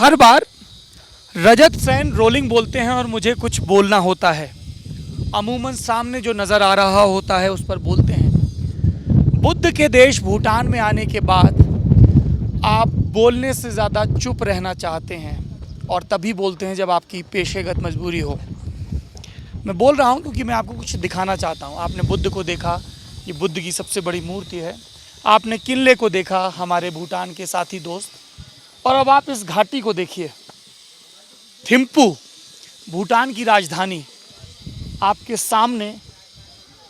हर बार रजत Sen rolling बोलते हैं और मुझे कुछ बोलना होता है। अमूमन सामने जो नज़र आ रहा होता है उस पर बोलते हैं। बुद्ध के देश भूटान में आने के बाद आप बोलने से ज़्यादा चुप रहना चाहते हैं और तभी बोलते हैं जब आपकी पेशेगत मजबूरी हो। मैं बोल रहा हूँ क्योंकि मैं आपको कुछ दिखाना चाहता हूँ। आपने बुद्ध को देखा, ये बुद्ध की सबसे बड़ी मूर्ति है। आपने किले को देखा, हमारे भूटान के साथी दोस्त। और अब आप इस घाटी को देखिए, थिम्पू, भूटान की राजधानी, आपके सामने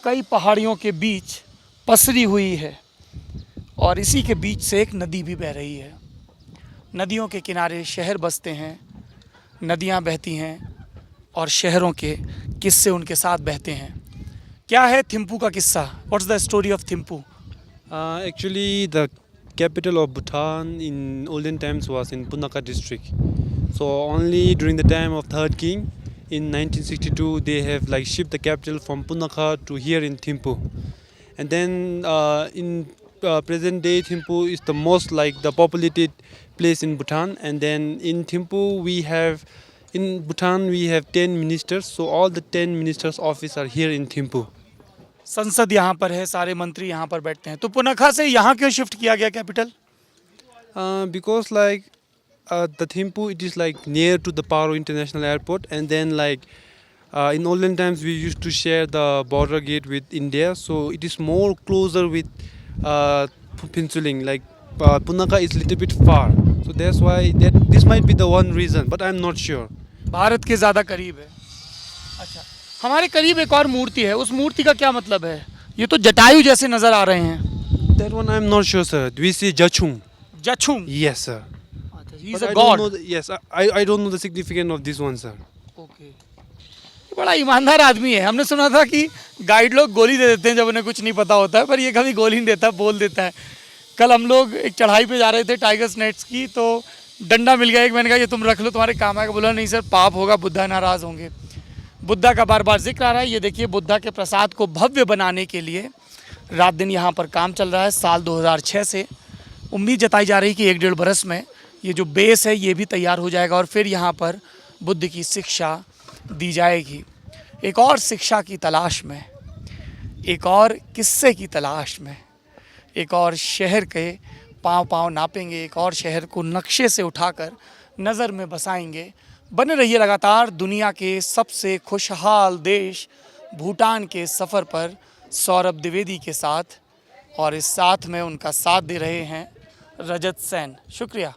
कई पहाड़ियों के बीच पसरी हुई है और इसी के बीच से एक नदी भी बह रही है। नदियों के किनारे शहर बसते हैं, नदियाँ बहती हैं और शहरों के किस्से उनके साथ बहते हैं। क्या है थिम्पू का किस्सा? What's the story of Thimphu? Actually, the capital of Bhutan in olden times was in Punakha district. So only during the time of third king in 1962 they have like shipped the capital from Punakha to here in Thimphu. And then in present day Thimphu is the most like the populated place in Bhutan. And then in Thimphu in Bhutan we have 10 ministers. So all the 10 ministers' office are here in Thimphu. संसद यहाँ पर है, सारे मंत्री यहाँ पर बैठते हैं। तो पुनखा से यहाँ क्यों शिफ्ट किया गया capital? Because like the Thimphu it is like near to the Paro International Airport, and then like in olden times we used to share the border gate with India, so it is more closer with Pinsuling. Like Punakha is little bit far, so that's why this might be the one reason, but I'm not sure. Bharat के ज़्यादा करीब है। अच्छा, हमारे करीब एक और मूर्ति है, उस मूर्ति का क्या मतलब है? ये तो जटायु जैसे नज़र आ रहे हैं। That one I'm not sure, sir. We say Jachung. जछुंग। Yes, sir. He is But a I don't god. know yes, I don't know the significance of this one, sir. Okay. बड़ा ईमानदार आदमी है। हमने सुना था कि गाइड लोग गोली दे देते हैं जब उन्हें कुछ नहीं पता होता है, पर ये कभी गोली नहीं देता, बोल देता है। कल हम लोग एक चढ़ाई पे जा रहे थे टाइगर्स नेट्स की, तो डंडा मिल गया एक। मैंने कहा ये तुम रख लो, तुम्हारे काम आएगा। बोला नहीं सर, पाप होगा, बुद्धा नाराज़ होंगे। बुद्धा का बार बार जिक्र आ रहा है। ये देखिए, बुद्धा के प्रसाद को भव्य बनाने के लिए रात दिन यहाँ पर काम चल रहा है साल 2006 से। उम्मीद जताई जा रही कि 1-1.5 बरस में ये जो बेस है ये भी तैयार हो जाएगा और फिर यहाँ पर बुद्ध की शिक्षा दी जाएगी। एक और शिक्षा की तलाश में, एक और किस्से की तलाश में, एक और शहर के पाँव पाँव नापेंगे, एक और शहर को नक्शे से उठाकर नज़र में बसाएंगे। बने रहिए लगातार दुनिया के सबसे खुशहाल देश भूटान के सफ़र पर सौरभ द्विवेदी के साथ, और इस साथ में उनका साथ दे रहे हैं रजत सेन। शुक्रिया।